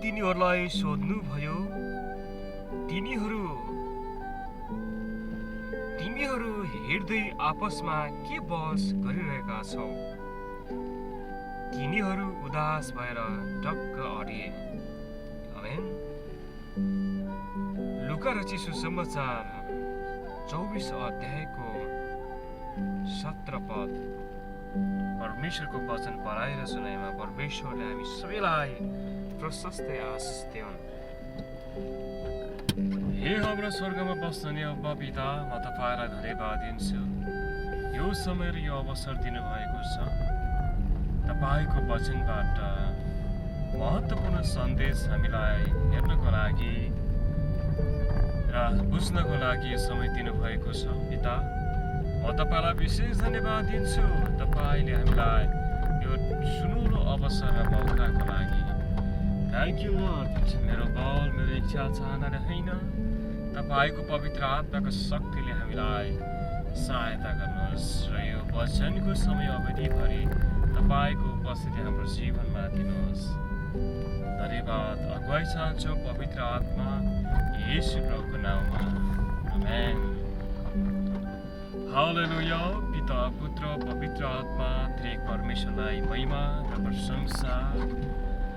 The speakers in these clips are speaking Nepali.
तिनीहरूलाई सोध्नुभयो, तिमीहरू हेर्दै आपसमा के बहस गरिरहेका छौ? तिनीहरू उदास भएर टक्क अडिए। आमेन। लुका रचित सुसमाचार 24 अध्यायको 17 पद। परमेश्वरको वचन पढाएर सुनाइमा परमेश्वरले हामी सबैलाई प्रशस्तै आशिष दिउन्। हे हाम्रो स्वर्गमा बस्ने अब्बा पिता, म तपाईँलाई धन्यवाद दिन्छु यो समय र यो अवसर दिनुभएको छ। तपाईँको वचनबाट महत्त्वपूर्ण सन्देश हामीलाई हेर्नको लागि र बुझ्नको लागि समय दिनुभएको छ। पिता, म तपाईँलाई विशेष धन्यवाद दिन्छु, तपाईँले हामीलाई यो सुनौलो अवसर र मौकाको लागि। Thank you lord. मेरो बल, मेरो इच्छा चाहनाले होइन, तपाईँको पवित्र आत्माको शक्तिले हामीलाई सहायता गर्नुहोस् र यो वचनको समय अवधिभरि तपाईँको उपस्थिति हाम्रो जीवनमा दिनुहोस्। धन्यवाद। अगुवाई चाहन्छु पवित्र आत्मा येशू प्रभुको नाममा। आमेन। हालेलुया। पिता, पुत्र, पवित्र आत्मा त्रिएक परमेश्वरलाई महिमा र प्रशंसा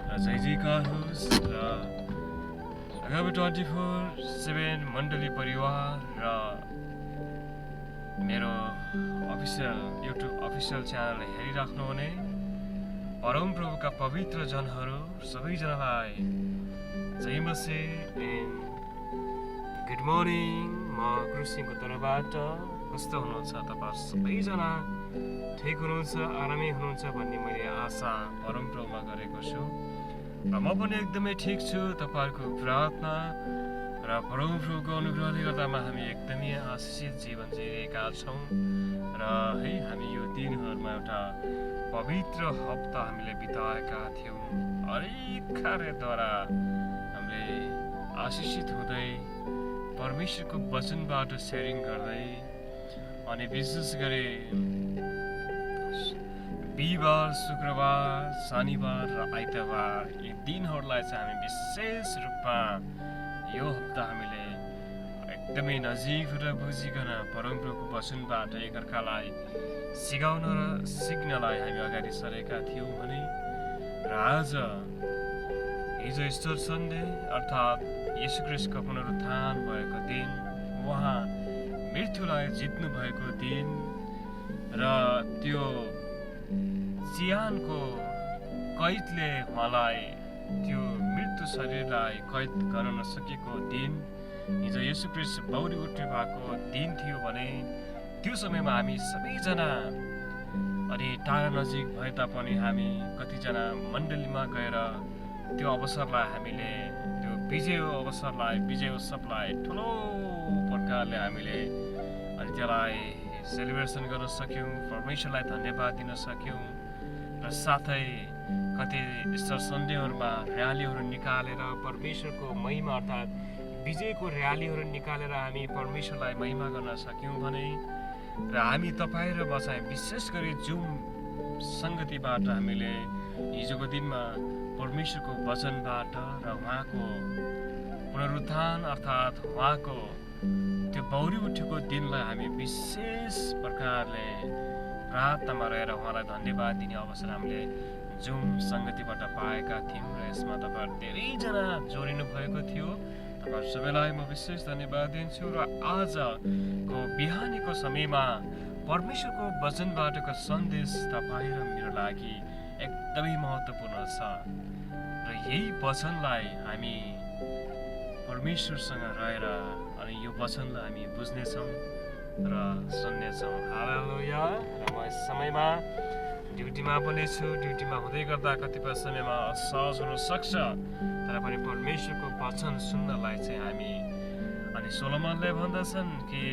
र जय जयकार होस्। र आगामी 24/7 मण्डली परिवार र मेरो युट्युब अफिसियल च्यानल हेरिराख्नुहुने परम प्रभुका पवित्र जनहरू सबैजनालाई जय मसीह एन्ड गुड मर्निङ। म क्रुसिङको तर्फबाट कस्तो हुनुहुन्छ? तपाईँ सबैजना ठिक हुनुहुन्छ, आरामै हुनुहुन्छ भन्ने मैले आशा परम प्रभुमा गरेको छु र म पनि एकदमै ठिक छु। तपाईँहरूको प्रार्थना र परम प्रभुको अनुग्रहले गर्दामा हामी एकदमै आशिषित जीवन जिरहेका छौँ र है हामी यो दिनहरूमा एउटा पवित्र हप्ता हामीले बिताएका थियौँ। हरेक कार्यद्वारा हामीले आशिषित हुँदै परमेश्वरको वचनबाट सेयरिङ गर्दै अनि विशेष गरी बिहिबार, शुक्रबार, शनिबार र आइतबार यी दिनहरूलाई चाहिँ हामी विशेष रूपमा यो हप्ता हामीले एकदमै नजिक र बुझिकन परमप्रभुको वचनबाट एकअर्कालाई सिकाउन र सिक्नलाई हामी अगाडि सरेका थियौँ भने र आज हिजो इस्टर सन्डे अर्थात् येशू ख्रीष्टको पुनरुत्थान भएको दिन, उहाँ मृत्युलाई जित्नु भएको दिन र त्यो चिहानको कैदले उहाँलाई त्यो मृत्यु शरीरलाई कैद गर्न नसकेको दिन, हिजो येशू ख्रीष्ट बौरी उठ्नु भएको दिन थियो भने त्यो समयमा हामी सबैजना अनि टाढा नजिक भए तापनि हामी कतिजना मण्डलीमा गएर त्यो अवसरलाई हामीले त्यो विजय उत्सवलाई ठुलो प्रकारले हामीले अनि त्यसलाई सेलिब्रेसन गर्न सक्यौँ, परमेश्वरलाई धन्यवाद दिन सक्यौँ र साथै कति इस्टर सन्डेहरूमा र्यालीहरू निकालेर परमेश्वरको महिमा अर्थात् विजयको र्यालीहरू निकालेर हामी परमेश्वरलाई महिमा गर्न सक्यौँ भने र हामी तपाईँ र म चाहिँ विशेष गरी जुम सङ्गतिबाट हामीले हिजोको दिनमा परमेश्वरको वचनबाट र उहाँको पुनरुत्थान अर्थात् उहाँको त्यो बौरी उठेको दिनलाई हामी विशेष प्रकारले प्रार्थनामा रहेर उहाँलाई धन्यवाद दिने अवसर हामीले जुम सङ्गतिबाट पाएका थियौँ र यसमा तपाईँहरू धेरैजना जोडिनु भएको थियो। तपाईँहरू सबैलाई म विशेष धन्यवाद दिन्छु र आजको बिहानीको समयमा परमेश्वरको वचनबाटको सन्देश तपाईँ र मेरो लागि एकदमै महत्त्वपूर्ण छ र यही वचनलाई हामी परमेश्वरसँग रहेर अनि यो वचनलाई हामी बुझ्नेछौँ र सुन्नेछौँ। हालेलुया। र म यस समयमा ड्युटीमा पनि छु। ड्युटीमा हुँदै गर्दा कतिपय समयमा असहज हुन सक्छ, तर पनि परमेश्वरको वचन सुन्नलाई चाहिँ हामी अनि सोलोमनले भन्दछन् कि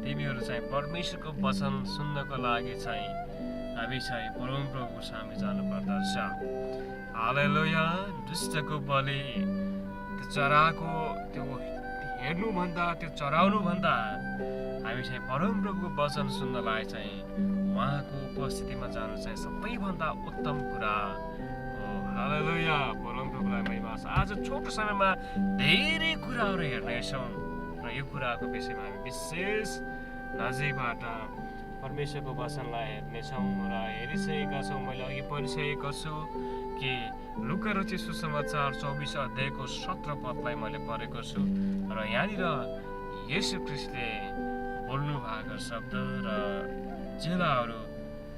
तिमीहरू चाहिँ परमेश्वरको वचन सुन्नको लागि चाहिँ हामी चाहिँ परमप्रभुको सामु जानुपर्दछ। हालेलुया। दुष्टको बलि त्यो चराको त्यो हेर्नुभन्दा त्यो चराउनुभन्दा हामी चाहिँ परमप्रभुको वचन सुन्नलाई चाहिँ उहाँको उपस्थितिमा जानु चाहिँ सबैभन्दा उत्तम कुरा हो। हालेलुया। परमप्रभु प्रभुलाई महिमा छ। आज छोटो समयमा धेरै कुराहरू हेर्नेछौँ र यो कुराको विषयमा हामी विशेष नजिकबाट परमेश्वरको वचनलाई हेर्नेछौँ र हेरिसकेका छौँ। मैले अघि पढिसकेको छु कि लुका रचित सुसमाचार 24 अध्यायको 17 पदलाई मैले पढेको छु र यहाँनिर येशू ख्रीष्टले बोल्नु भएको शब्द र चेलाहरू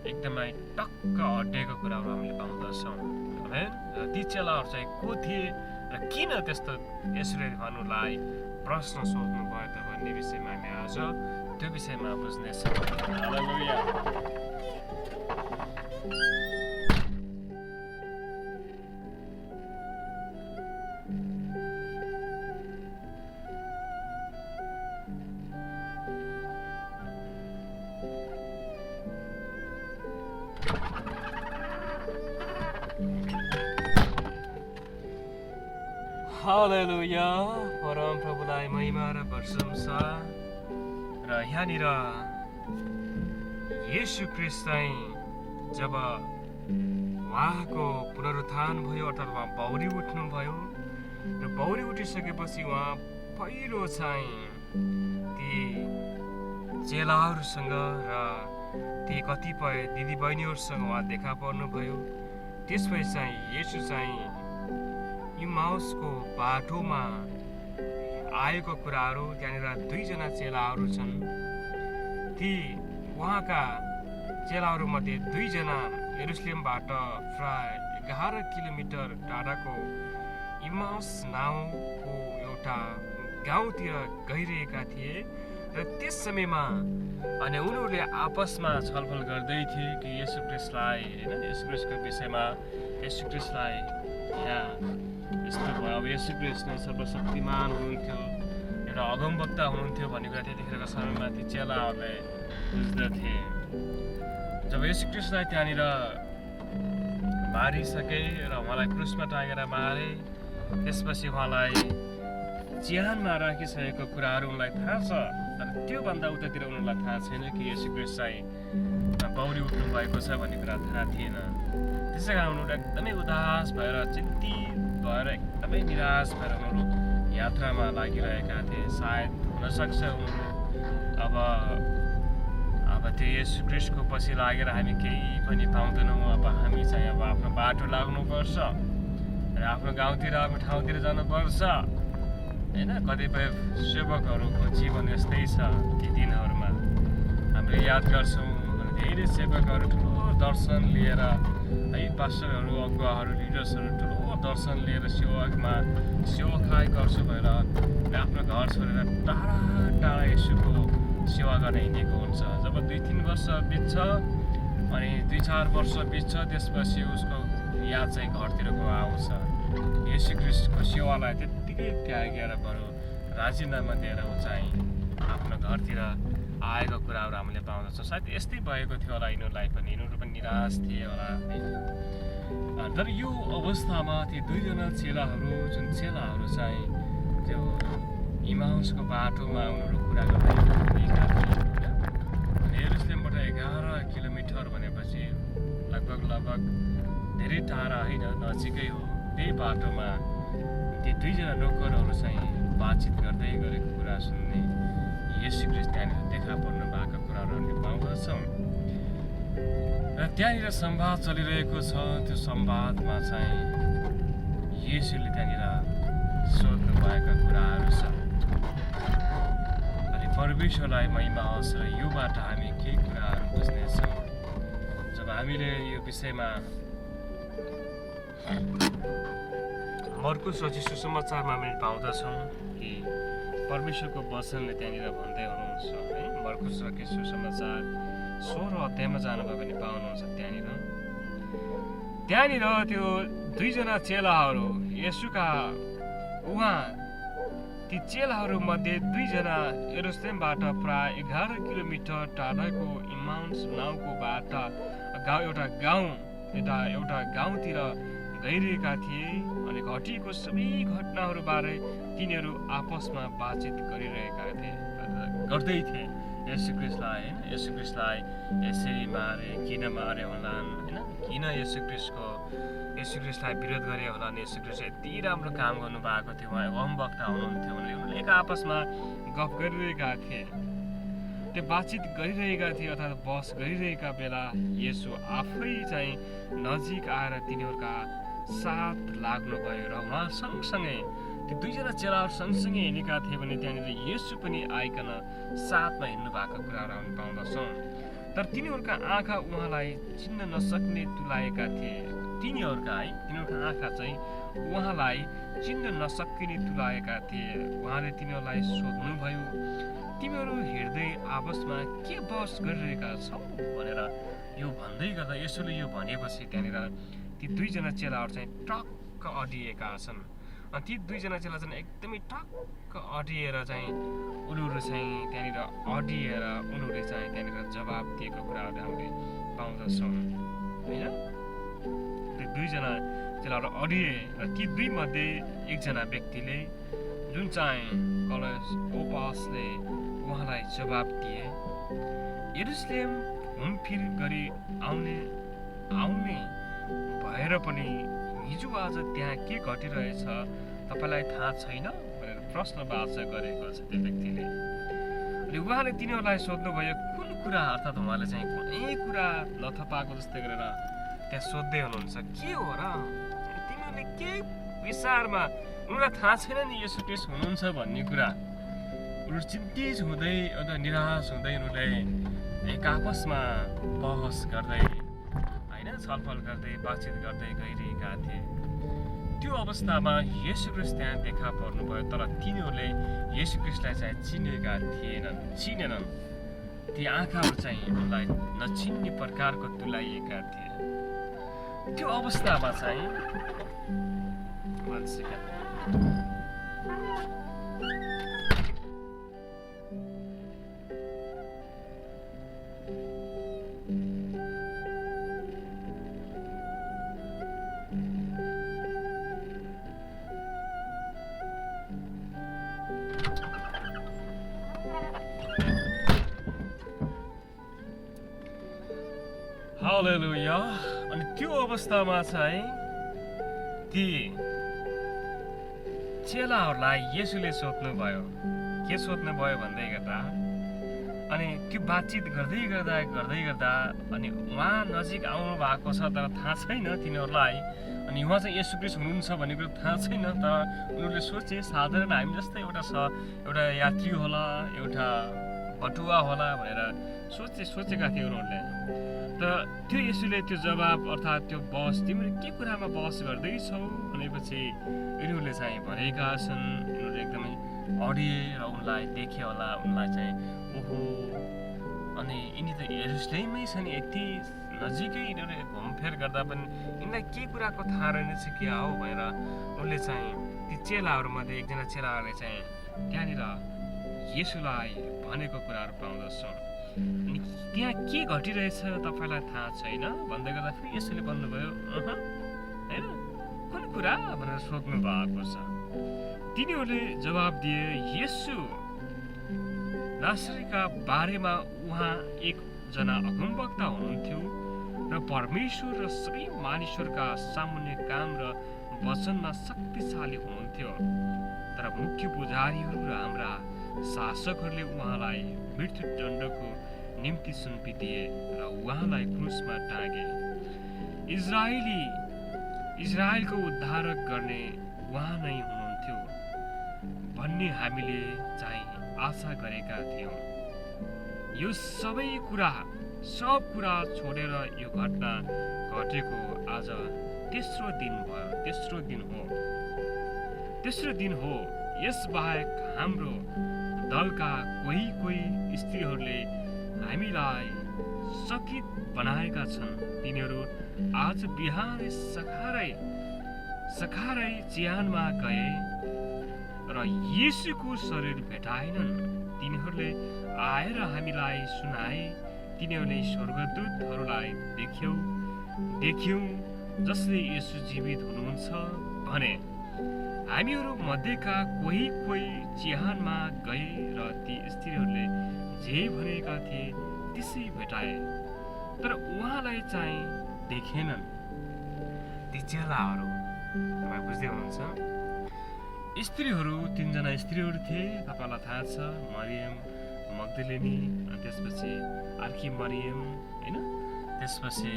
एकदमै टक्क अड्डेको कुराहरू हामीले पाउँदछौँ। र ती चेलाहरू चाहिँ को थिए र किन त्यस्तो यसुले भन्नुलाई प्रश्न सोध्नु भयो त भन्ने विषयमा हामी आज त्यो विषयमा बुझ्नेछौँ। हालेलुया। हालेलुया। परम प्रभुलाई महिमा र प्रशंसा। र यहाँनिर येशू ख्रीष्ट चाहिँ जब उहाँको पुनरुत्थान भयो अर्थात् उहाँ बौरी उठ्नुभयो र बौरी उठिसकेपछि उहाँ पहिलो चाहिँ ती चेलाहरूसँग र ती कतिपय दिदीबहिनीहरूसँग उहाँ देखा पर्नुभयो। त्यसपछि चाहिँ येशू चाहिँ इम्माउसको बाटोमा आएको कुराहरू त्यहाँनिर 2 जना चेलाहरू छन्। ती उहाँका चेलाहरूमध्ये 2 जना यरुसलेमबाट प्राय 11 किलोमिटर टाढाको इम्माउस नाउँको एउटा गाउँतिर गइरहेका थिए र त्यस समयमा अनि उनीहरूले आपसमा छलफल गर्दै थिए कि येशू ख्रीष्टलाई हैन येशू ख्रीष्टको विषयमा येशू ख्रीष्टलाई यहाँ यस्तो भयो। अब येशू ख्रीष्ट सर्वशक्तिमान हुनुहुन्थ्यो, एउटा अगमवक्ता हुनुहुन्थ्यो भन्ने कुरा त्यतिखेरको समयमा ती चेलाहरूले बुझ्दथे। जब येशू ख्रीष्टलाई त्यहाँनिर मारिसके र उहाँलाई क्रुसमा टाँगेर मारे, त्यसपछि उहाँलाई चिहानमा राखिसकेको कुराहरू उनलाई थाहा छ, तर त्योभन्दा उतातिर उनीहरूलाई थाहा छैन कि येशू ख्रीष्ट चाहिँ बौरी उठ्नु भएको छ भन्ने कुरा थाहा थिएन। त्यसै कारण उनीहरू एकदमै उदास भएर चिन्तित भएर एकदमै निराश भएर उनीहरू यात्रामा लागिरहेका थिए। सायद हुनसक्छ उनीहरू अब त्यो येशू ख्रीष्टको पछि लागेर हामी केही पनि पाउँदैनौँ, अब हामी चाहिँ अब आफ्नो बाटो लाग्नुपर्छ र आफ्नो गाउँतिर आफ्नो ठाउँतिर जानुपर्छ होइन। कतिपय सेवकहरूको जीवन यस्तै छ ती दिनहरूमा। हामीले याद गर्छौँ धेरै सेवकहरू ठुलो दर्शन लिएर है, पास्टरहरू अगुवाहरू लिडर्सहरू ठुलो दर्शन लिएर सेवाखाइ गर्छु भएर आफ्नो घर छोडेर टाढा टाढा येशूको सेवा गर्न हिँडेको हुन्छ। जब 2-3 वर्ष बित्छ अनि 2-4 वर्ष बित्छ, त्यसपछि उसको याद चाहिँ घरतिरको आउँछ। येशू ख्रीष्टको सेवालाई त्यत्तिकै त्यागेर बरु राजीनामा दिएर ऊ चाहिँ आफ्नो घरतिर आएको कुराहरू हामीले पाउँदछौँ। सायद यस्तै भएको थियो होला यिनीहरूलाई पनि, यिनीहरू पनि निराश थिए होला है। तर यो अवस्थामा ती 2 जना जुन चेलाहरू चाहिँ त्यो इम्माउसको बाटोमा उनीहरू कुरा गर्दैका थिए। यरुसलेमबाट 11 किलोमिटर भनेपछि लगभग धेरै टाढा होइन, नजिकै हो। त्यही बाटोमा ती 2 जना नोकरहरू चाहिँ बातचित गर्दै गरेको कुरा सुन्ने, येशू ख्रीष्ट त्यहाँनिर देखा पर्नु भएको कुराहरू हामीले पाउँदछौँ। र त्यहाँनिर संवाद चलिरहेको छ। त्यो संवादमा चाहिँ येशूले त्यहाँनिर सोध्नु भएका कुराहरू छ। अनि परमेश्वरलाई महिमा होस् र योबाट हामी केही कुराहरू बुझ्नेछौँ। जब हामीले यो विषयमा मर्कुस रचित सुसमाचारमा हामीले पाउँदछौँ कि परमेश्वरको वचनले त्यहाँनिर भन्दै हुनुहुन्छ है। मर्कुस रचित सुसमाचार 16 अध्यायमा जानुभयो भने पाउनुहुन्छ त्यहाँनिर त्यो 2 जना चेलाहरू येशूका ती चेलाहरू मध्ये 2 जना यरुसलेमबाट प्राय 11 किलोमिटर टाढाको इम्माउस नाउँको एउटा गाउँतिर गइरहेका थिए अनि घटिएको सबै घटनाहरूबारे तिनीहरू आपसमा बातचित गर्दै थिए। येशू ख्रीष्टलाई यसरी मारे, किन मारे होलान् होइन, किन येशू ख्रीष्टको येशू ख्रीष्टलाई विरोध गरे होला अनि येशू ख्रीष्ट यति राम्रो काम गर्नुभएको थियो, उहाँ अगमवक्ता हुनुहुन्थ्यो भने उनीहरूले एक आपसमा गफ गरिरहेका थिए, त्यो बातचित गरिरहेका थिए अर्थात् बहस गरिरहेका बेला येशू आफै चाहिँ नजिक आएर तिनीहरूका साथ लाग्नुभयो र उहाँ सँगसँगै ती दुईजना चेलाहरू सँगसँगै हिँडेका थिए भने त्यहाँनिर येशू पनि आइकन साथमा हिँड्नु भएको कुराहरू हामी पाउँदछौँ। तर तिनीहरूका आँखा उहाँलाई चिन्न नसक्ने तुल्याएका थिए। तिनीहरूका आँखा चाहिँ उहाँलाई चिन्न नसकिने तुल्याएका थिए। उहाँले तिनीहरूलाई सोध्नुभयो, तिमीहरू हिँड्दै आपसमा के बहस गरिरहेका छौ भनेर। यो भन्दै गर्दा यसोले यो भनेपछि त्यहाँनिर ती दुईजना चेलाहरू चाहिँ टक्क अडिएका छन्। अनि ती दुईजना चेला चाहिँ एकदमै टक्क अडिएर चाहिँ उनीहरू चाहिँ त्यहाँनिर अडिएर उनीहरूले चाहिँ त्यहाँनिर जवाब दिएको कुराहरू हामीले पाउँदछौँ होइन। ती दुईजना चेलाहरू अडिए र ती दुई मध्ये एकजना व्यक्तिले जुन चाहिँ क्लोपासले उहाँलाई जवाब दिए, यरुशलेम घुमफिर गरी आउने भएर पनि हिजो आज त्यहाँ के घटिरहेछ तपाईँलाई थाहा छैन भनेर प्रश्नवाचक गरेको छ त्यो व्यक्तिले। अनि उहाँले तिनीहरूलाई सोध्नुभयो कुन कुरा, अर्थात् उहाँले चाहिँ कुनै कुरा नथपाएको जस्तै गरेर त्यहाँ सोध्दै हुनुहुन्छ, के हो र तिमीहरूले के विचारमा, उनीहरूलाई थाहा छैन नि येशू ख्रीष्ट हुनुहुन्छ भन्ने कुरा। उनीहरू चिन्तित हुँदै एउटा निराश हुँदै उनीहरूले एक आपसमा बहस गर्दै होइन छलफल गर्दै बातचित गर्दै गइरहेका थिए। त्यो अवस्थामा येशू ख्रीष्ट त्यहाँ देखा पर्नुभयो, तर तिनीहरूले येशू ख्रीष्टलाई चाहिँ चिनेनन्। ती आँखाहरू चाहिँ उनलाई नचिन्ने प्रकारको तुल्याइएका थिए। त्यो अवस्थामा चाहिँ हालेलुया। अनि त्यो अवस्थामा चाहिँ ती चेलाहरूलाई येशूले सोध्नुभयो, के सोध्नुभयो भन्दै गर्दा अनि त्यो बातचित गर्दै गर्दा अनि उहाँ नजिक आउनु भएको छ तर थाहा छैन तिनीहरूलाई। अनि उहाँ चाहिँ येशू ख्रीष्ट हुनुहुन्छ भन्ने कुरो थाहा छैन। तर उनीहरूले सोचे साधारण हामी जस्तै एउटा यात्री होला, एउटा बटुवा होला भनेर सोचेका थिए उनीहरूले। तर त्यो येशूले त्यो जवाब अर्थात् त्यो बहस, तिमीले के कुरामा बहस गर्दैछौ भनेपछि यिनीहरूले चाहिँ भनेका छन्, यिनीहरूले एकदमै अडिए र उनलाई देखे होला, उनलाई चाहिँ ओहो अनि यिनी त यरुशलेममै छन्, यति नजिकै यिनीहरू घुमफेर गर्दा पनि यिनलाई के कुराको थाहा रहेनछ के हो भनेर उनले चाहिँ ती चेलाहरूमध्ये एकजना चेलाहरूले चाहिँ त्यहाँनिर येशूलाई भनेको कुराहरू पाउँदछौँ। अनि त्यहाँ के घटिरहेछ तपाईँलाई थाहा छैन भन्दै गर्दा फेरि येशूले भन्नुभयो होइन कुन कुरा भनेर सोध्नु भएको छ। तिनीहरूले जवाब दिए, येशू नासरीका बारेमा उहाँ एकजना अगमवक्ता हुनुहुन्थ्यो र परमेश्वर र सबै मानिसहरूका सामान्य काम र वचनमा शक्तिशाली हुनुहुन्थ्यो। तर मुख्य पुजारीहरू र हाम्रा शासकहरूले उहाँलाई मृत्युदण्डको निम्ति सुम्पिदिए र उहाँलाई क्रुसमा टाँगे। इजरायलको उद्धारक गर्ने उहाँ नै हुनुहुन्थ्यो भन्ने हामीले चाहिँ आशा गरेका थियौँ। यो सब कुरा छोडेर यो घटना घटेको आज तेस्रो दिन हो। यसबाहेक हाम्रो दलका कोही स्त्रीहरूले हामीलाई सकित बनाएका छन्। तिनीहरू आज बिहान सखारै चिहानमा गए र येशूको शरीर भेटाएनन्। तिनीहरूले आएर हामीलाई सुनाए, तिनीहरूले स्वर्गदूतहरूलाई देख्यौं जसले येशू जीवित हुनुहुन्छ भने। हामीहरू मध्येका कोही चिहानमा गए र ती स्त्रीहरूले जे भनेका थिए त्यसै भेटाए, तर उहाँलाई चाहिँ देखेनन्। ती चेलाहरू तपाईँ बुझ्दै हुनुहुन्छ। स्त्रीहरू 3 जना स्त्रीहरू थिए, तपाईँलाई थाहा छ, मरियम मग्दलिनी, त्यसपछि अर्की मरियम होइन, त्यसपछि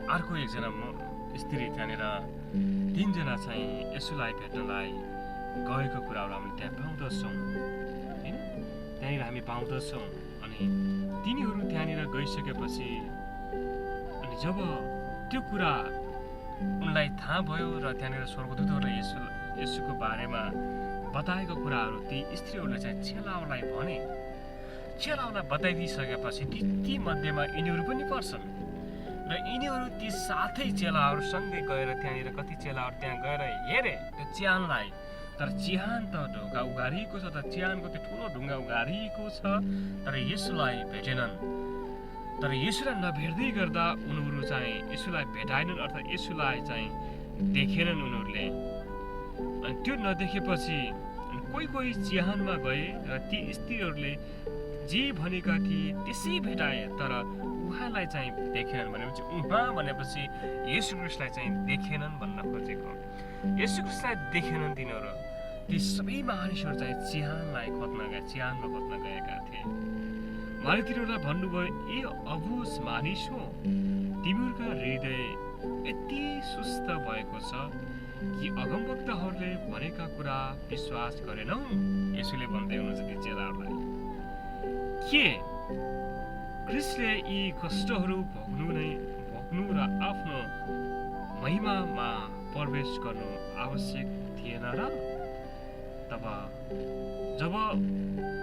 अर्को एकजना स्त्री त्यहाँनिर 3 जना चाहिँ यसुलाई भेट्नलाई गएको कुराहरू हामीले त्यहाँ पाउँदछौँ होइन, त्यहाँनिर हामी पाउँदछौँ। अनि तिनीहरू त्यहाँनिर गइसकेपछि अनि जब त्यो कुरा उनलाई थाहा भयो र त्यहाँनिर स्वर्गदूतहरूले यसुको बारेमा बताएको कुराहरू ती स्त्रीहरूले चाहिँ चेलाहरूलाई भने, चेलाहरूलाई बताइदिइसकेपछि ती मध्येमा यिनीहरू पनि पर्छन् र यिनीहरू ती साथै चेलाहरूसँगै गएर त्यहाँनिर कति चेलाहरू त्यहाँ गएर हेरे त्यो चिहानलाई, तर चिहान त ढुङ्गा उघारिएको छ, तर चिहानको त्यो ठुलो ढुङ्गा उघारिएको छ, तर यसुलाई भेटेनन्। तर यसुलाई नभेट्दै गर्दा उनीहरू चाहिँ यसुलाई भेटाएनन्, अर्थात् यसुलाई चाहिँ देखेनन् उनीहरूले। अनि त्यो नदेखेपछि कोही चिहानमा गए र ती स्त्रीहरूले जे भनेका थिए त्यसै भेटाए, तर उहाँलाई चाहिँ देखेनन्। भनेपछि उहाँ भनेपछि येशू ख्रीष्टलाई चाहिँ देखेनन् भन्न खोजेको। येशू ख्रीष्टलाई देखेनन् तिनीहरू, ती सबै मानिसहरू चाहिँ चिहानमा खोज्न गएका थिए। उहाँले तिनीहरूलाई भन्नुभयो, ए अबुझ मानिस हो, तिमीहरूका हृदय यति सुस्त भएको छ कि अगमवक्ताहरूले भनेका कुरा विश्वास गरेनौ। येशूले भन्दै हुनुहुन्छ ती चेलाहरूलाई, के ख्रीष्टले यी कष्टहरू भोग्नु र आफ्नो महिमामा प्रवेश गर्नु आवश्यक थिएन र?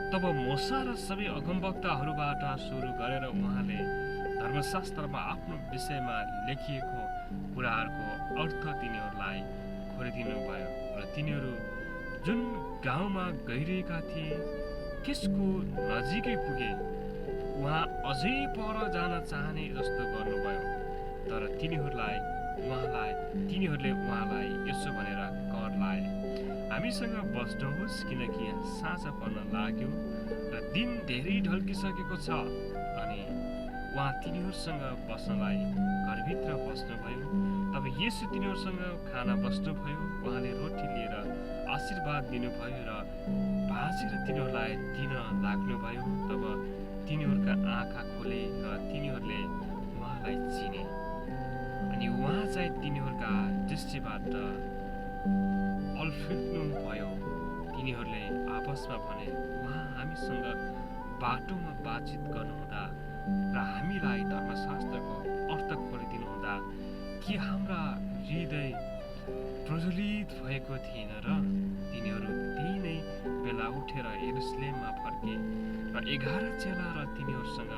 तब मूसा र सबै अगमवक्ताहरूबाट सुरु गरेर उहाँले धर्मशास्त्रमा आफ्नो विषयमा लेखिएको कुराहरूको अर्थ तिनीहरूलाई खोलिदिनु भयो र तिनीहरू जुन गाउँमा गइरहेका थिए त्यसको नजिकै पुगे। उहाँ अझै पर जान चाहने जस्तो गर्नुभयो, तर तिनीहरूले उहाँलाई यसो भनेर कर लाए, हामीसँग बस्नुहोस् किनकि साँझ पर्न लाग्यो र दिन धेरै ढल्किसकेको छ। अनि उहाँ तिनीहरूसँग बस्नलाई घरभित्र बस्नुभयो। तब येशू तिनीहरूसँग खाना बस्नुभयो। उहाँले रोटी लिएर आशीर्वाद दिनुभयो र भाँचेर तिनीहरूलाई दिन लाग्नुभयो। तब तिनीहरूका आँखा खोले र तिनीहरूले उहाँलाई चिने। अनि उहाँ चाहिँ तिनीहरूका दृष्टिबाट अल्फिनु भयो। तिनीहरूले आपसमा भने, उहाँ हामीसँग बाटोमा बातचित गर्नुहुँदा र हामीलाई धर्मशास्त्रको अर्थ खोलिदिनु हुँदा के हाम्रा हृदय प्रज्वलित भएको थिएन र? तिनीहरू त्यही नै बेला उठेर यरुशलेममा फर्के र 11 चेला र तिनीहरूसँग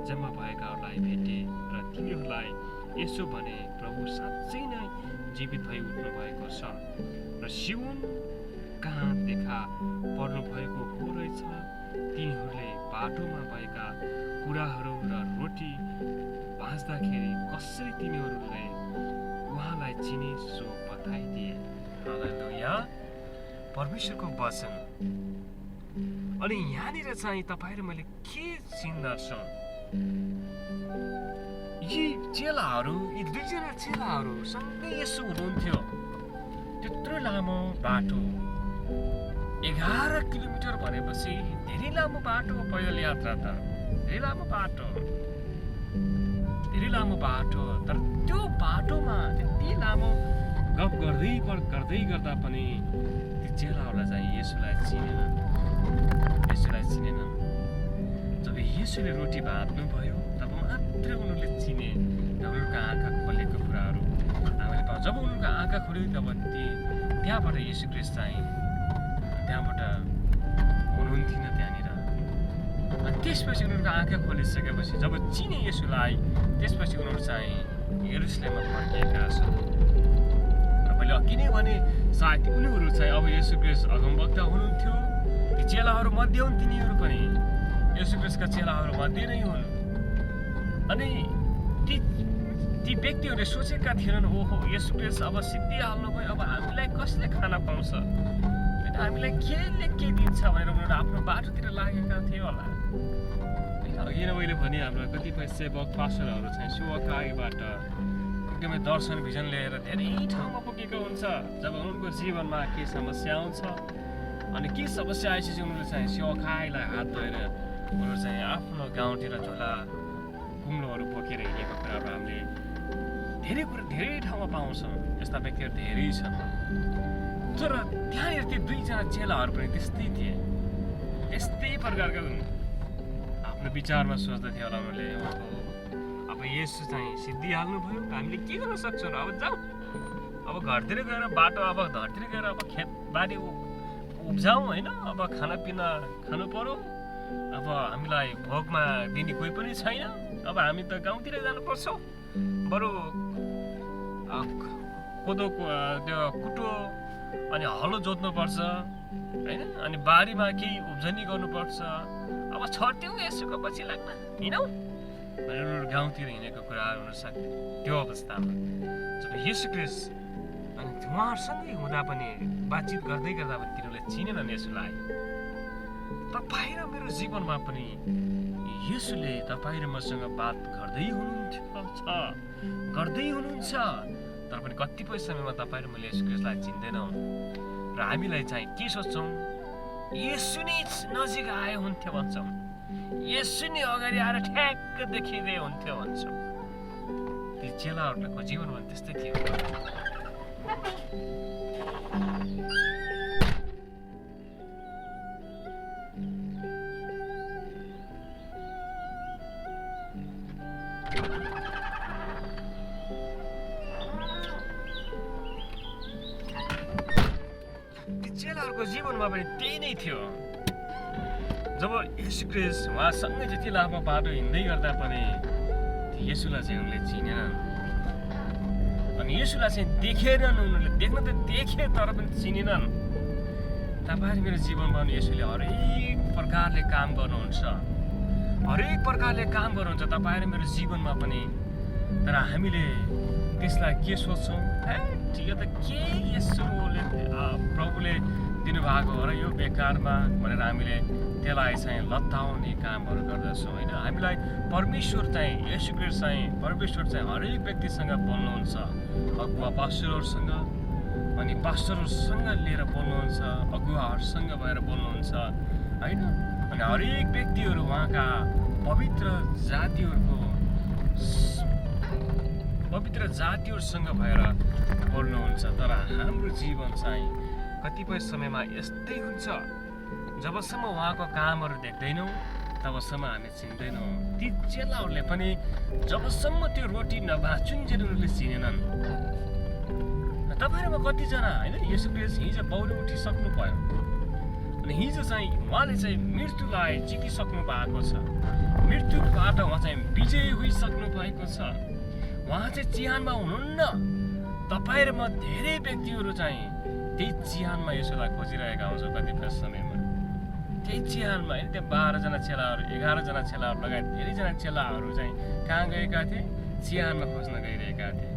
जम्मा भएकाहरूलाई भेटे र तिनीहरूलाई यसो भने, प्रभु साँच्चै नै जीवित भई उठ्नु भएको छ र सियोन कहाँ देखा पर्नु भएको हो रहेछ। तिनीहरूले बाटोमा भएका कुराहरू र रोटी भाँच्दाखेरि कसरी तिनीहरूले उहाँलाई चिने सो बताइदिए। हालेलुया, परमेश्वरको वचन। अनि यहाँनिर चाहिँ तपाईँ र मैले के चिन्दछु, यी चेलाहरू, यी 2 जना चेलाहरू सँगै यसो हुनुहुन्थ्यो। त्यत्रो लामो बाटो, 11 किलोमिटर भनेपछि धेरै लामो बाटो, पैदल यात्रा त धेरै लामो बाटो। तर त्यो बाटोमा त्यति लामो गफ गर्दै गर्दा पनि ती चेलाहरूलाई चाहिँ येशूलाई चिनेनन्। जब येशूले रोटी भाँच्नु भयो तब मात्र उनीहरूले चिने। उनीहरूका आँखा खोलेको कुराहरू हामीले पाउँछौँ। जब उनीहरूको आँखा खोल्यो तब त्यहाँबाट येशू ख्रीष्ट चाहिँ त्यहाँबाट हुनुहुन्थेन त्यहाँनिर। अनि त्यसपछि उनीहरूको आँखा खोलिसकेपछि जब चिने येशूलाई, त्यसपछि उनीहरू चाहिँ यरुशलेममा फर्किएका छन्। र मैले अघि नै भने सायद उनीहरू चाहिँ अब येशू ख्रीष्ट अगमवक्ता हुनुहुन्थ्यो। ती चेलाहरू मध्ये हुन्, तिनीहरू पनि येशू ख्रीष्टका चेलाहरू मध्ये नै हुन्। अनि ती व्यक्तिहरूले सोचेका थिएनन्, ओहो येशू ख्रीष्ट अब सिद्धिहाल्नुभयो, अब हामीलाई कसले खाना पाउँछ, हामीलाई केले के दिन्छ भनेर उनीहरू आफ्नो बाटोतिर लागेका थियो होला। अघि नै मैले भने हाम्रो कतिपय सेवक पास्टरहरू चाहिँ सुवाकाईबाट एकदमै दर्शन भिजन लिएर धेरै ठाउँमा पुगेको हुन्छ। जब उनको जीवनमा के समस्या आउँछ अनि के समस्या आएपछि उनीहरूले चाहिँ सेवाकाईलाई हात धोएर उनीहरू चाहिँ आफ्नो गाउँतिर झोला कुम्लोहरू बोकेर हिँडेको कुराहरू हामीले धेरै ठाउँमा पाउँछौँ। यस्ता व्यक्तिहरू धेरै छन्। तर त्यहाँनिर त्यो दुईजना चेलाहरू पनि त्यस्तै थिए, यस्तै प्रकारका आफ्नो विचारमा सोच्दथे होला उनीहरूले, अब यसो चाहिँ सिद्धिहाल्नु भयो, हामीले के गर्न सक्छौँ र, अब जाउँ, अब घरतिर गएर बाटो, अब घरतिर गएर अब खेतबारी उब्जाउँ होइन, अब खानापिना खानु पर्यो, अब हामीलाई भोकमा दिने कोही पनि छैन, अब हामी त गाउँतिर जानुपर्छ, बरु कोदोको त्यो कुटो अनि हलो जोत्नुपर्छ होइन, अनि बारीमा केही उब्जनी गर्नुपर्छ, अब छर्ट्यौँ यसोको पछि लाग्न हिँडौँ भनेर उनीहरू गाउँतिर हिँडेको कुराहरू हुनसक्थ्यो। त्यो अवस्थामा जब येशू ख्रीष्ट अनि उहाँहरूसँगै हुँदा पनि बातचित गर्दै गर्दा पनि तिनीहरूले चिनेनन् येशूलाई। तपाईँ र मेरो जीवनमा पनि येशूले तपाईँ र मसँग बात गर्दै हुनुहुन्छ, तर पनि कतिपय समयमा तपाईँ र मैले येशू ख्रीष्टलाई चिन्दैनौँ र हामीलाई चाहिँ के सोच्छौँ, येशू नै नजिक आए हुन्थ्यो भन्छौँ, येशू नै अगाडि आएर ठ्याक्क देखिँदै हुन्थ्यो भन्छौँ। ती चेलाहरूको जीवनमा त्यस्तै थियो। चेलाहरूको जीवनमा पनि त्यही नै थियो। जब येशू ख्रीष्ट उहाँसँगै जति लामो बाटो हिँड्दै गर्दा पनि येशूलाई चाहिँ उनले चिनेनन् अनि येशूलाई चाहिँ देखेनन्, उनीहरूले देख्न त देखे तर पनि चिनेनन्। तपाईँ मेरो जीवनमा पनि येशूले हरेक प्रकारले काम गर्नुहुन्छ, तपाईँ र मेरो जीवनमा पनि। तर हामीले त्यसलाई के सोच्छौँ, यो त के येशूले प्रभुले दिनुभएको हो र यो बेकारमा भनेर हामीले त्यसलाई चाहिँ लत्ताउने कामहरू गर्दछौँ होइन। हामीलाई परमेश्वर चाहिँ येशू ख्रीष्ट चाहिँ परमेश्वर चाहिँ हरेक व्यक्तिसँग बोल्नुहुन्छ, अगुवा पास्टरहरूसँग अनि पास्टरहरूसँग लिएर बोल्नुहुन्छ, अगुवाहरूसँग भएर बोल्नुहुन्छ होइन। अनि हरेक व्यक्तिहरू उहाँका पवित्र जातिहरूसँग भएर बोल्नुहुन्छ। तर हाम्रो जीवन चाहिँ कतिपय समयमा यस्तै हुन्छ, जबसम्म उहाँको कामहरू देख्दैनौँ तबसम्म हामी चिन्दैनौँ। ती चेलाहरूले पनि जबसम्म त्यो रोटी नभाचुन्जेल उनीहरूले चिनेनन्। तपाईँहरूमा कतिजना होइन, येशू ख्रीष्ट हिजो पौडी उठिसक्नु भयो अनि हिजो चाहिँ उहाँले चाहिँ मृत्युलाई जितिसक्नु भएको छ, मृत्युबाट उहाँ चाहिँ विजय होइसक्नु भएको छ, उहाँ चाहिँ चिहानमा हुनुहुन्न। तपाईँ र म धेरै व्यक्तिहरू चाहिँ त्यही चिहानमा येशूलाई खोजिरहेका हुन्छौँ। कतिपय समयमा त्यही चिहानमा होइन, त्यो 12जना चेलाहरू 11जना चेलाहरू लगायत धेरैजना चेलाहरू चाहिँ कहाँ गएका थिए, चिहानमा खोज्न गइरहेका थिए।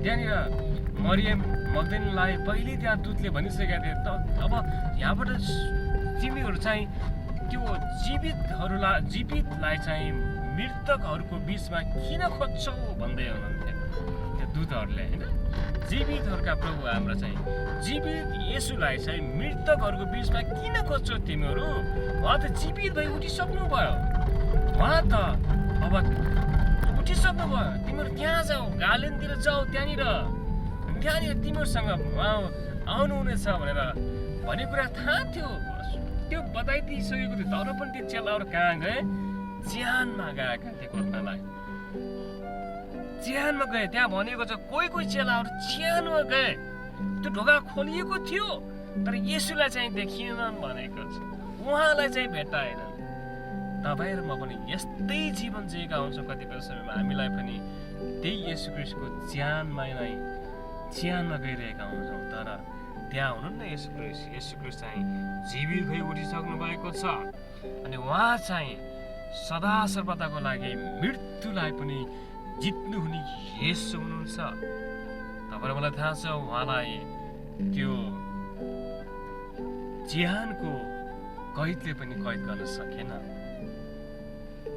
त्यहाँनिर मरियम मग्दलिनीलाई पहिले त्यहाँ दूतले भनिसकेका थिए, अब यहाँबाट तिमीहरू चाहिँ त्यो जीवितलाई चाहिँ मृतकहरूको बिचमा किन खोज्छौ भन्दै हुनुहुन्थ्यो त्यो दूतहरूले होइन। जीवितहरूका प्रभु हाम्रो चाहिँ जीवित येशूलाई चाहिँ मृतकहरूको बिचमा किन खोज्छौ तिमीहरू, उहाँ त जीवित भई उठिसक्नु भयो, उहाँ त अब उठिसक्नु भयो, तिमीहरू त्यहाँ जाऊ, गालिलतिर जाऊ, त्यहाँनिर तिमीहरूसँग उहाँ आउनुहुनेछ भनेर भन्ने कुरा थाहा थियो, त्यो बताइदिइसकेको थियो। तर पनि त्यो चेलाहरू कहाँ गए, चिहानमा गएका थिए खोज्नलाई, चिहानमा गए। त्यहाँ भनेको छ कोही चेलाहरू चिहानमा गए, त्यो ढोका खोलिएको थियो तर येशूलाई चाहिँ देखिएनन् भनेको छ, उहाँलाई चाहिँ भेटाएनन्। तपाईँ र म पनि यस्तै जीवन जिएका हुन्छौँ। कतिपय समयमा हामीलाई पनि त्यही येशू ख्रीष्टको चिहानमा गइरहेका हुन्छौँ, तर त्यहाँ हुनुहुन्न येशू ख्रीष्ट चाहिँ जीवित भई उठिसक्नु भएको छ अनि उहाँ चाहिँ सदा सर्वदाको लागि मृत्युलाई पनि जित्नु हुने येशू हुनुहुन्छ। तपाईँ मलाई थाहा छ उहाँलाई त्यो चिहानको कैदले पनि कैद गर्न सकेन।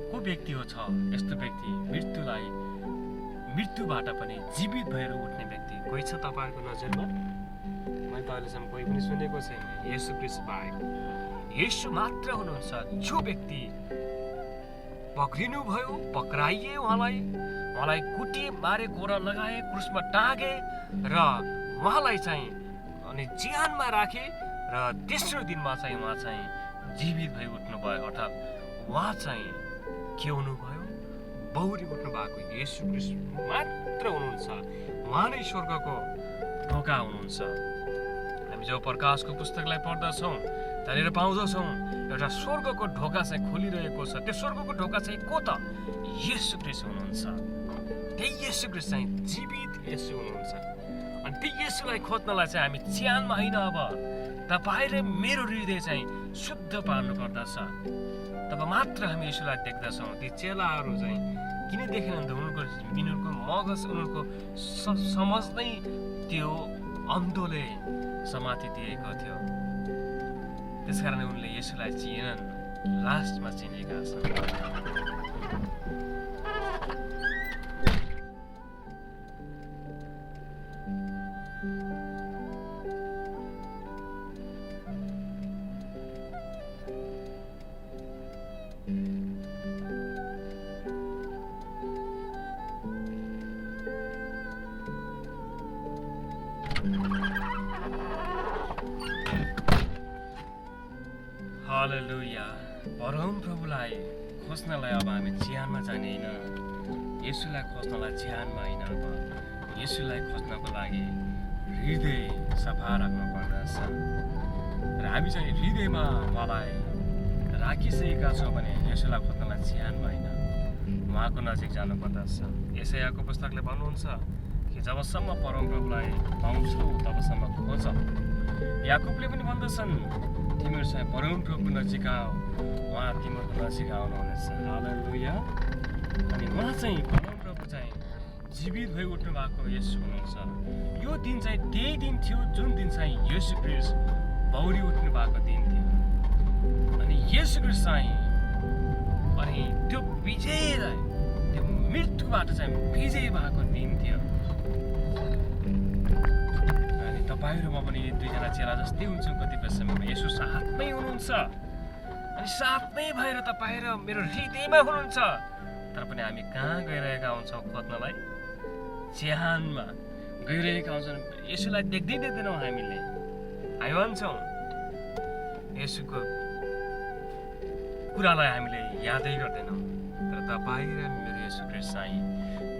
को व्यक्ति हो छ यस्तो व्यक्ति मृत्युबाट पनि जीवित भएर उठ्ने व्यक्ति कोही छ तपाईँको नजरमा? मैले त अहिलेसम्म कोही पनि सुनेको छैन येशू ख्रीष्ट बाहेक। येशू मात्र हुनुहुन्छ जो व्यक्ति पक्रिनु भयो, पक्राइए, उहाँलाई कुटे, मारे, गोरा लगाए, क्रुसमा टाँगे र उहाँलाई चाहिँ अनि ज्यानमा राखे र तेस्रो दिनमा चाहिँ उहाँ चाहिँ जीवित भई उठ्नु भयो। अर्थात् उहाँ चाहिँ के हुनुभयो? बौरी उठ्नु भएको येशू ख्रीष्ट मात्र हुनुहुन्छ। उहाँ नै स्वर्गको ढोका हुनुहुन्छ। हामी जब प्रकाशको पुस्तकलाई पढ्दछौँ त्यहाँनिर पाउँदछौँ एउटा स्वर्गको ढोका चाहिँ खोलिरहेको छ। त्यो स्वर्गको ढोका चाहिँ को त? येशू ख्रीष्ट हुनुहुन्छ। त्यही येशू ख्रीष्ट चाहिँ जीवित येशू हुनुहुन्छ। अनि त्यो येशूलाई खोज्नलाई चाहिँ हामी च्यानमा होइन, अब तपाईँ र मेरो हृदय चाहिँ शुद्ध पार्नु पर्दछ। तब मात्र हामी येशूलाई देख्दछौँ। ती चेलाहरू चाहिँ किन देखेन त? उनीहरूको मगज, उनीहरूको समझ नै त्यो अन्धोले समाति दिएको थियो। त्यसकारण उनले येशूलाई चिनेनन्, लास्टमा चिनेका छन्। हालेलुया। परम प्रभुलाई खोज्नलाई अब हामी ज्यानमा जाने होइन, येशूलाई खोज्नलाई ज्यानमा होइन। अब येशूलाई खोज्नको लागि हृदय सफा राख्नु पर्दछ र हामी चाहिँ हृदयमा उहाँलाई राखिसकेका छौँ भने येशूलाई खोज्नलाई ज्यानमा होइन, उहाँको नजिक जानु पर्दछ। यशायाको पुस्तकले भन्नुहुन्छ कि जबसम्म परम प्रभुलाई पाउँछौ तबसम्म खोज। याकुबले पनि भन्दछन् तिमीहरू चाहिँ परम प्रभुको नजिक आऊ, उहाँ तिमीहरूको नजिक आउनुहुनेछ। हालेलुया। अनि उहाँ चाहिँ परम प्रभु चाहिँ जीवित भई उठ्नु भएको येशू हुनुहुन्छ। यो दिन चाहिँ त्यही दिन थियो जुन दिन चाहिँ येशू ख्रीष्ट बौरी उठ्नु भएको दिन थियो। अनि येशू ख्रीष्ट चाहिँ अनि त्यो विजयलाई, त्यो मृत्युबाट चाहिँ विजय भएको दिन थियो। तपाईँहरूमा पनि दुईजना चेला जस्तै हुन्छौँ कतिपय समयमा। येशू साथमै हुनुहुन्छ अनि साथमै भएर तपाईँ र मेरो हृदयमा हुनुहुन्छ। तर पनि हामी कहाँ गइरहेका हुन्छौँ खोज्नलाई? च्यानमा गइरहेका हुन्छौँ। येशूलाई देख्दैनौँ हामीले। हामी भन्छौँ येशूको कुरालाई हामीले यादै गर्दैनौँ। तर तपाईँ र मेरो येशू ख्रीष्ट चाहिँ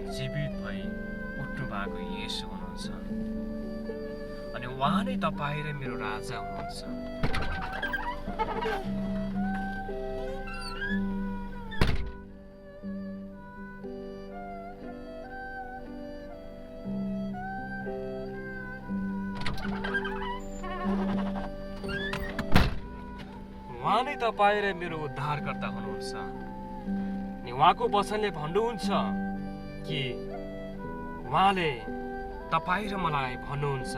जीवित भई उठ्नु भएको येशू हुनुहुन्छ। अनि उहाँ नै तपाईँ र मेरो राजा हुनुहुन्छ। उहाँ नै तपाईँ र मेरो उद्धारकर्ता हुनुहुन्छ। अनि उहाँको वचनले भन्नुहुन्छ कि उहाँले तपाईँ र मलाई भन्नुहुन्छ,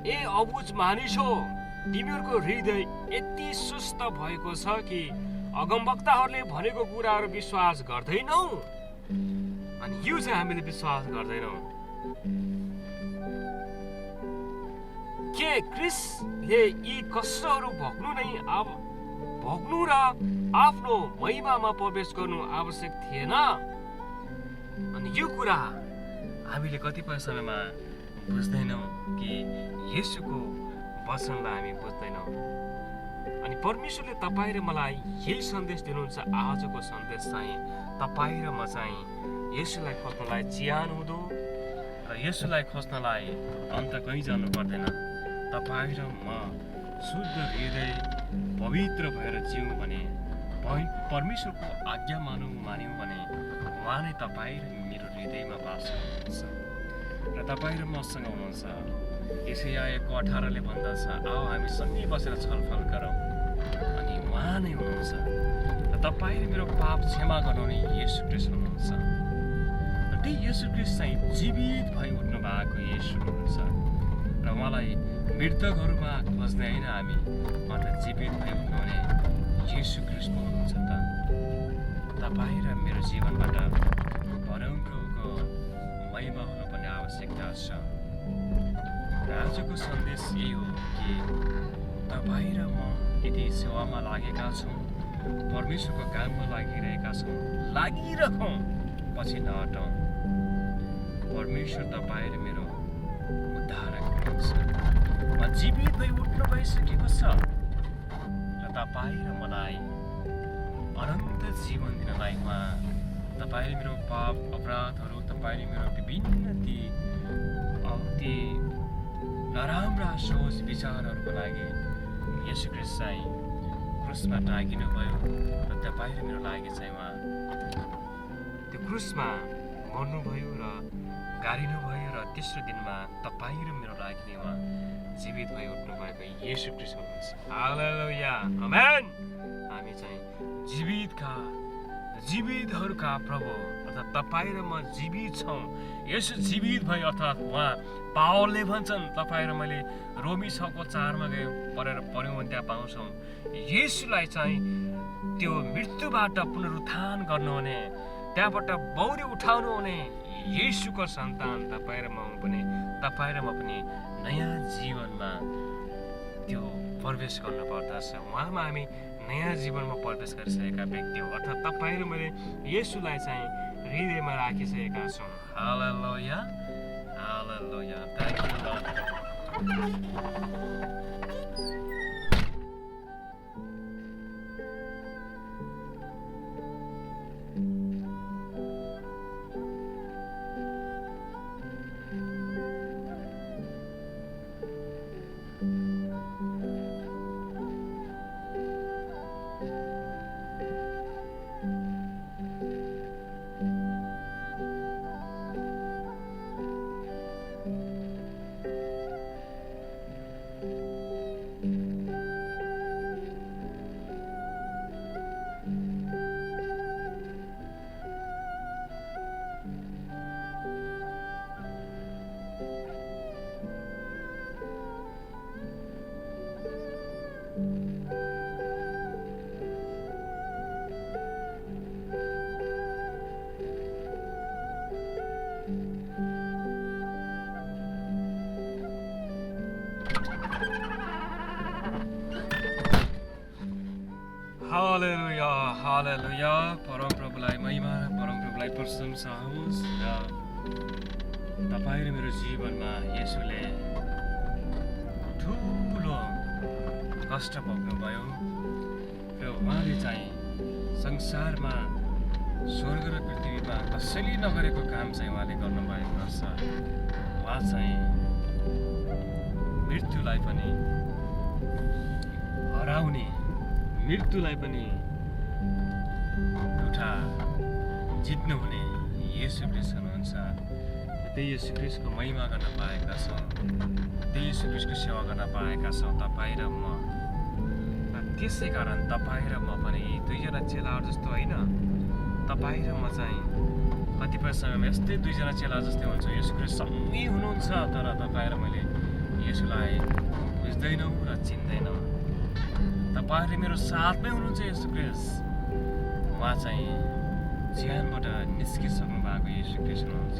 ए अबुझ मानिस हो, तिमीहरूको हृदय यति सुस्त भएको छ कि अगमवक्ताहरूले भनेको कुराहरू विश्वास गर्दैनौ। अनि यो चाहिँ हामीले विश्वास गर्दैनौँ। के क्रिस्टले यी कष्टहरू भोग्नु र आफ्नो महिमामा प्रवेश गर्नु आवश्यक थिएन? अनि यो कुरा हामीले कतिपय समयमा बुझ्दैनौँ कि येशूको वचनलाई हामी बुझ्दैनौँ। अनि परमेश्वरले तपाईँ र मलाई यही सन्देश दिनुहुन्छ। आजको सन्देश चाहिँ तपाईँ र म चाहिँ येशूलाई खोज्नलाई चिहान हुँदो र येशूलाई खोज्नलाई अन्त कहीँ जानु पर्दैन। तपाईँ र म शुद्ध हृदय पवित्र भएर जिउँ भने, परमेश्वरको आज्ञा मान्यौँ भने उहाँ नै तपाईँ र मेरो हृदयमा बास गर्नुहुन्छ र तपाईँ र मसँग हुनुहुन्छ। यशायाको 18ले भन्दछ, आओ हामी सँगै बसेर छलफल गरौँ। अनि उहाँ नै हुनुहुन्छ र तपाईँ र मेरो पाप क्षमा गराउने येशू ख्रीष्ट हुनुहुन्छ। र त्यही येशू ख्रीष्ट चाहिँ जीवित भई उठ्नु भएको येशू हुनुहुन्छ र उहाँलाई मृतकहरूमा खोज्ने होइन हामी, उहाँ त जीवित भई उठ्नुहुने येशू ख्रीष्ट हुनुहुन्छ। त तपाईँ र मेरो जीवनबाट परम आवश्यकता छ। आजको सन्देश यही हो कि तपाईँ र म यदि सेवामा लागेका छौँ, परमेश्वरको काममा लागिरहेका छौँ, लागिरहौँ, पछि नहटौँ। परमेश्वर तपाईँ र मेरो उद्धारक हुनुहुन्छ। म जीवित भई उठ्नु भइसकेको छ र तपाईँ र मलाई अनन्त जीवन दिनलाई उहाँ तपाईँले मेरो पाप अपराधहरू, तपाईँले मेरो विभिन्न ती नराम्रा सोच विचारहरूको लागि येशू ख्रीष्ट चाहिँ क्रुसमा टाँगिनु भयो र तपाईँ र मेरो लागि चाहिँ उहाँ त्यो क्रुसमा मर्नुभयो र गाडिनु भयो र तेस्रो दिनमा तपाईँ र मेरो लागि नै उहाँ जीवित भई उठ्नु भएको येशू ख्रीष्ट हुनुहुन्छ। हालेलुया, आमेन। हामी चाहिँ जीवितहरूका प्रभु अर्थात् तपाईँ र म जीवित छौँ। यसो जीवित भयो अर्थात् उहाँ पावलले भन्छन्, तपाईँ र मैले रोमी 6:4 पढ्यौँ भने त्यहाँ पाउँछौँ, येशूलाई चाहिँ त्यो मृत्युबाट पुनरुत्थान गर्नुहुने, त्यहाँबाट बौरी उठाउनु हुने येशूको सन्तान तपाईँ र म पनि नयाँ जीवनमा त्यो प्रवेश गर्नुपर्दछ। उहाँमा हामी नयाँ जीवनमा प्रवेश गरिसकेका व्यक्ति हो, अर्थात् तपाईँ र मैले येशूलाई चाहिँ हृदयमा राखिसकेका छौँ। हालेलुया, हालेलुया, थ्याङ्क यू लर्ड। हालेलुया, हालेलुया। परमप्रभुलाई महिमा, परमप्रभुलाई प्रशंसा होस्। र तपाईँ र मेरो जीवनमा येशूले ठुलो कष्ट भोग्नुभयो र उहाँले चाहिँ संसारमा स्वर्ग र पृथ्वीमा कसैले नगरेको काम चाहिँ उहाँले गर्नुभएको छ। उहाँ चाहिँ मृत्युलाई पनि हराउने, मृत्युलाई पनि एउटा जित्नु हुने येशू ख्रीष्ट हुनुहुन्छ। त्यही येशू ख्रीष्टको महिमा गर्न पाएका छौँ, त्यही येशू ख्रीष्टको सेवा गर्न पाएका छौँ तपाईँ र म। त्यसै कारण तपाईँ र म पनि यी दुईजना चेलाहरू जस्तो होइन, तपाईँ र म चाहिँ कतिपय समयमा यस्तै दुईजना चेला जस्तै हुन्छ। येशू ख्रीष्ट सँगै हुनुहुन्छ, तर तपाईँ र मैले येशूलाई बुझ्दैनौँ र चिन्दैनौँ। तपाईँहरूले मेरो साथमै हुनुहुन्छ। येशू ख्रीष्ट उहाँ चाहिँ ज्यानबाट निस्किसक्नु भएको येशू ख्रीष्ट हुनुहुन्छ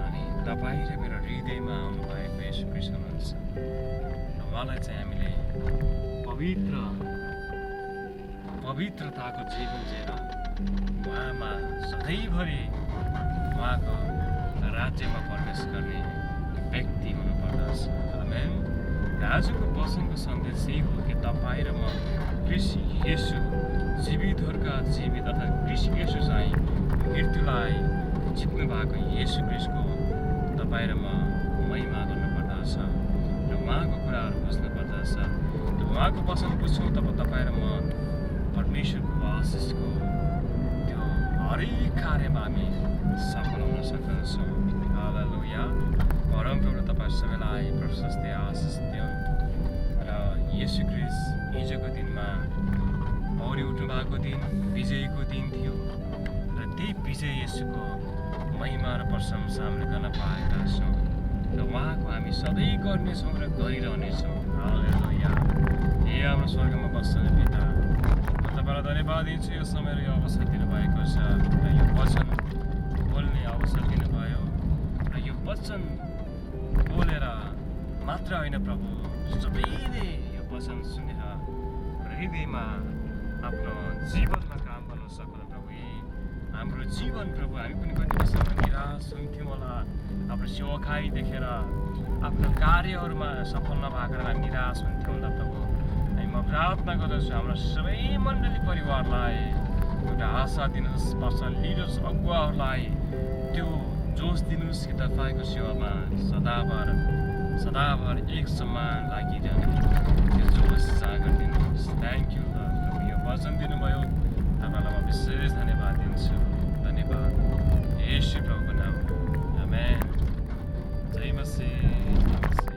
अनि तपाईँ र मेरो हृदयमा आउनुभएको येशू ख्रीष्ट हुनुहुन्छ। र उहाँलाई चाहिँ हामीले पवित्रताको जीवन जिएर उहाँमा सधैँभरि उहाँको राज्यमा प्रवेश गर्ने व्यक्ति हुनुपर्दछ। आमेन। आजको वचनको सन्देश यही हो कि तपाईँ र म ख्रीष्ट येशू जीवितहरूका जीवित अर्थात् ख्रीष्ट येशू चाहिँ मृत्युलाई जित्नु भएको येशू ख्रीष्टको तपाईँ र म महिमा गर्नुपर्दछ र उहाँको कुराहरू बुझ्नुपर्दछ। र उहाँको वचन बुझ्छौँ तब तपाईँ र म परमेश्वरको आशिषको त्यो हरेक कार्यमा हामी सफल हुन सक्छौँ। हालेलुया। परमप्रभु तपाईँ सबैलाई प्रशस्तै आशिष दियो। र येशू ख्रीष्ट हिजोको दिनमा बौरी उठ्नु भएको दिन विजयको दिन थियो र त्यही विजय येशूको महिमा र प्रशंसा हामीले गर्न पाएका छौँ र उहाँको हामी सधैँ गर्नेछौँ र गरिरहनेछौँ। हालेलुया। हे हाम्रो स्वर्गमा बस्ने पिता, म तपाईँलाई धन्यवाद दिन्छु यो समय र यो अवसर दिनुभएको छ र यो वचन बोल्ने अवसर दिनुभयो। वचन बोलेर मात्र होइन प्रभु, सबैले यो वचन सुनेर हृदयमा आफ्नो जीवनमा काम गर्न सक्नु प्रभु। हाम्रो जीवन प्रभु, हामी पनि कति वर्षमा निराश हुन्थ्यौँ होला, आफ्नो सेवाकाई देखेर आफ्नो कार्यहरूमा सफल नभएको हामी निराश हुन्थ्यौँ होला प्रभु। म प्रार्थना गर्दछु हाम्रो सबै मण्डली परिवारलाई एउटा आशा दिनुहोस्, पर्सनल लिडर्स अगुवाहरूलाई त्यो जोस दिनुहोस् कि तपाईँको सेवामा सदाभर एक समान लागिरहने त्यो जोस जागर दिनुहोस्। थ्याङ्क यू प्रभु, यो वचन दिनुभयो, तपाईँलाई म विशेष धन्यवाद दिन्छु। धन्यवाद येशू प्रभुको नाम, आमेन। जय मसीह।